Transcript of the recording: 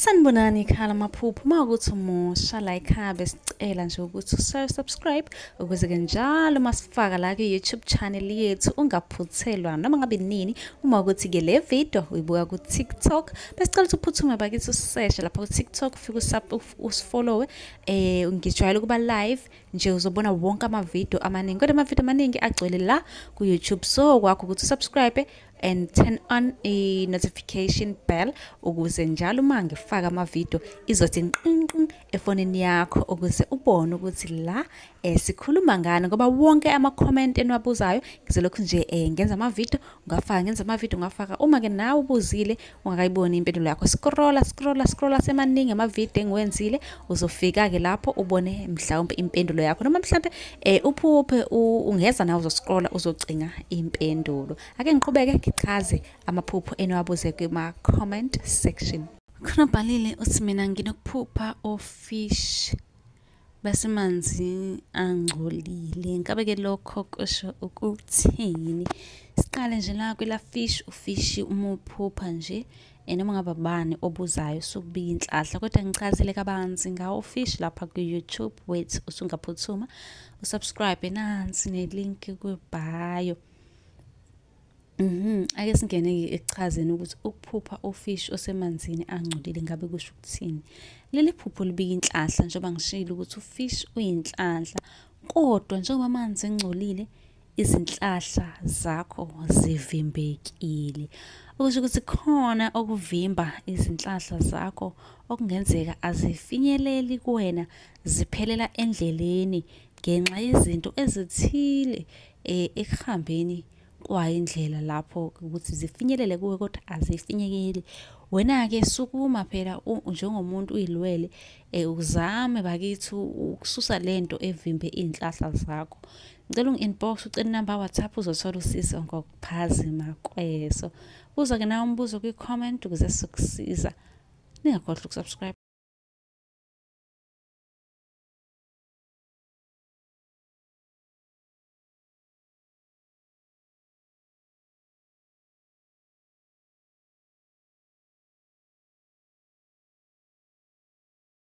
Sanibonani khala maphupho makuthi umusha la ekhaya sicela nje ukuthi subscribe ukuze ke njalo masifaka la ku YouTube channel yethu ungaphuthelwa noma ngabe nini uma ukuthi ke le video uyibuka ku TikTok besicela ukuthi uphuthume bakithi usearch lapha ku TikTok ufike usifollow ngijwayele kuba live nje uzobona wonke ama video amaningi kodwa ama video amaningi agcwele la ku YouTube so kwakho ukuthi subscribe and turn on a notification bell ukuze njalo uma ngifaka ama video izothi nqinqi efonini yakho ukuze ubone ukuthi la sikhuluma ngani ngoba wonke ama comment enwabuzayo ngizolokhu nje ngenza ama video ngafaka uma ke nawe ubuzile ungakayiboni impendulo yakho scrolla semaningi ama video engiwenzile uzofika ke lapho ubone mhlawumbe impendulo yakho noma mhlawumbe uphuphe ungeza nawe uzoscrolla uzocinga impendulo ake ngiqhubeke ngichaze amaphupho enwabuze kuma comment section. Khona bhalile uthi mina nginokuphupha ofish basemanzi angcolile ngabe ke lokho kusho ukuthini? Siqale nje la kwela fish ufish umuphupha nje noma ngaba bani obuzayo sokubika inhlahla kodwa ngichazile kabanzi ngawo fish lapha ku YouTube wethu usungaphuthuma usubscribe nansi nelink ku bio. Ake singene ekuchazeni ukuthi ukuphupha ofish osemanzini angcolile ngabe kusho ukuthini. Leli phupho libika inhlahla njengoba ngishilo ukuthi ufish uyinhlahla kodwa njengoba amanzi engcolile izinhlahla zakho zivimbekile. Okusho ukuthi khona okuvimba izinhlahla zakho okungenzeka azifinyeleli kuwena ziphelela endleleni ngenxa yezinto ezithile ekuhambeni kwayindlela lapho ukuthi zifinyelele kuwe kodwa azifinyekeli wena ke sukuma phela njengomuntu uyilwele uzame bakithi ukususa lento evimbe inhlahla zakho. Ngicela ungi-inbox ucela number WhatsApp uzothola usizo ngokuphazima kweso. Uza ke nawe umbuzo ku comment ukuze sizokusiza. Ningakhohlwa ukusubscribe.